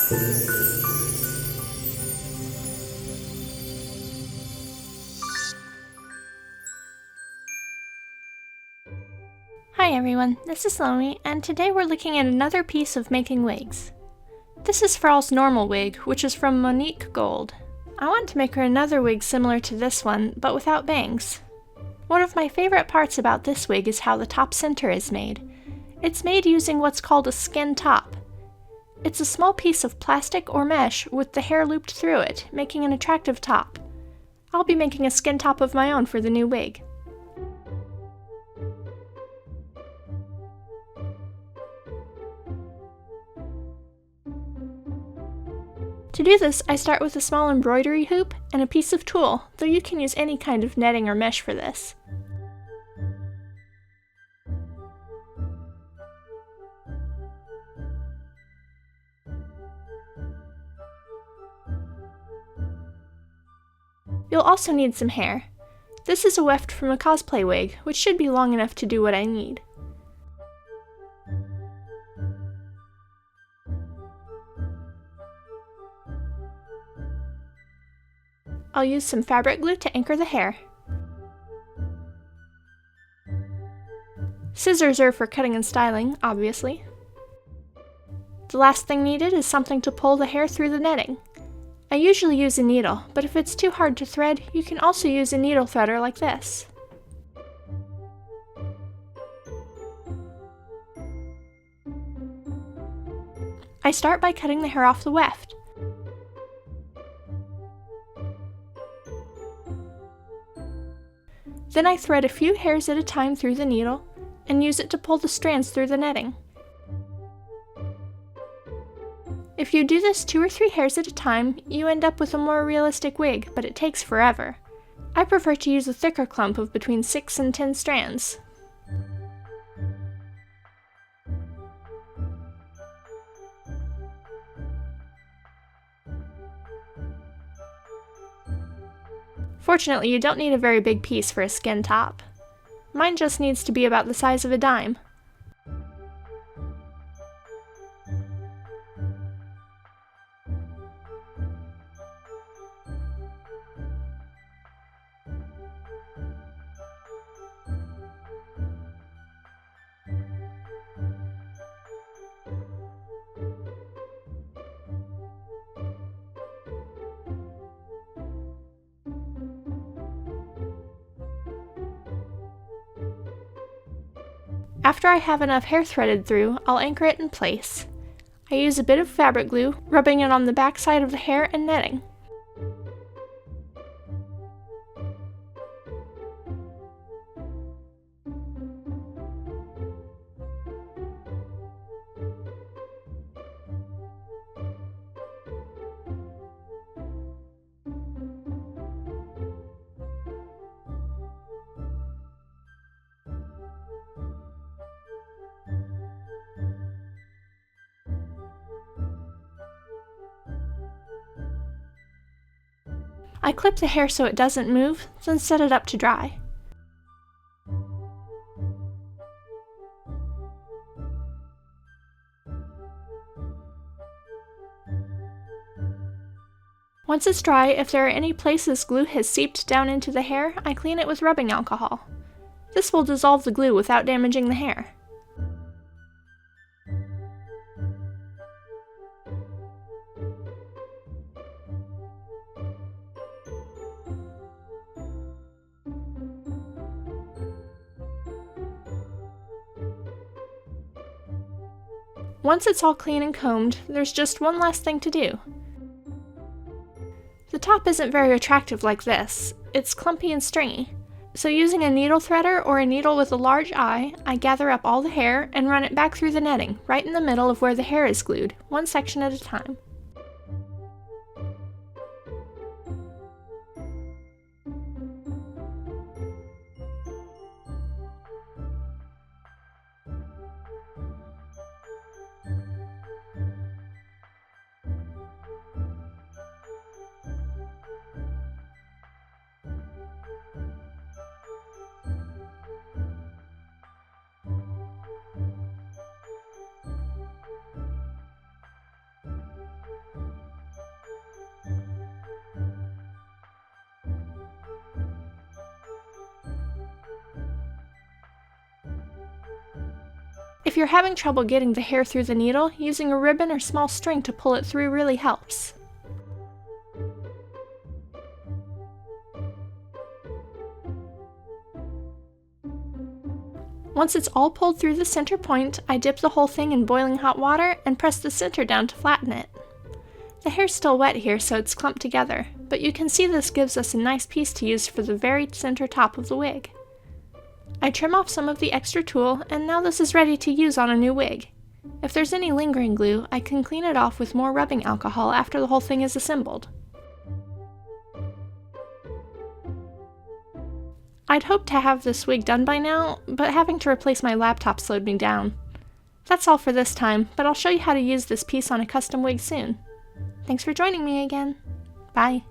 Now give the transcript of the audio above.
Hi everyone, this is Lomi, and today we're looking at another piece of making wigs. This is Firal's normal wig, which is from Monique Gold. I want to make her another wig similar to this one, but without bangs. One of my favorite parts about this wig is how the top center is made. It's made using what's called a skin top. It's a small piece of plastic or mesh with the hair looped through it, making an attractive top. I'll be making a skin top of my own for the new wig. To do this, I start with a small embroidery hoop and a piece of tulle, though you can use any kind of netting or mesh for this. You'll also need some hair. This is a weft from a cosplay wig, which should be long enough to do what I need. I'll use some fabric glue to anchor the hair. Scissors are for cutting and styling, obviously. The last thing needed is something to pull the hair through the netting. I usually use a needle, but if it's too hard to thread, you can also use a needle threader like this. I start by cutting the hair off the weft. Then I thread a few hairs at a time through the needle, and use it to pull the strands through the netting. If you do this 2 or 3 hairs at a time, you end up with a more realistic wig, but it takes forever. I prefer to use a thicker clump of between 6 and 10 strands. Fortunately, you don't need a very big piece for a skin top. Mine just needs to be about the size of a dime. After I have enough hair threaded through, I'll anchor it in place. I use a bit of fabric glue, rubbing it on the back side of the hair and netting. I clip the hair so it doesn't move, then set it up to dry. Once it's dry, if there are any places glue has seeped down into the hair, I clean it with rubbing alcohol. This will dissolve the glue without damaging the hair. Once it's all clean and combed, there's just one last thing to do. The top isn't very attractive like this. It's clumpy and stringy. So using a needle threader or a needle with a large eye, I gather up all the hair and run it back through the netting, right in the middle of where the hair is glued, one section at a time. If you're having trouble getting the hair through the needle, using a ribbon or small string to pull it through really helps. Once it's all pulled through the center point, I dip the whole thing in boiling hot water and press the center down to flatten it. The hair's still wet here, so it's clumped together, but you can see this gives us a nice piece to use for the very center top of the wig. I trim off some of the extra tulle, and now this is ready to use on a new wig. If there's any lingering glue, I can clean it off with more rubbing alcohol after the whole thing is assembled. I'd hoped to have this wig done by now, but having to replace my laptop slowed me down. That's all for this time, but I'll show you how to use this piece on a custom wig soon. Thanks for joining me again. Bye.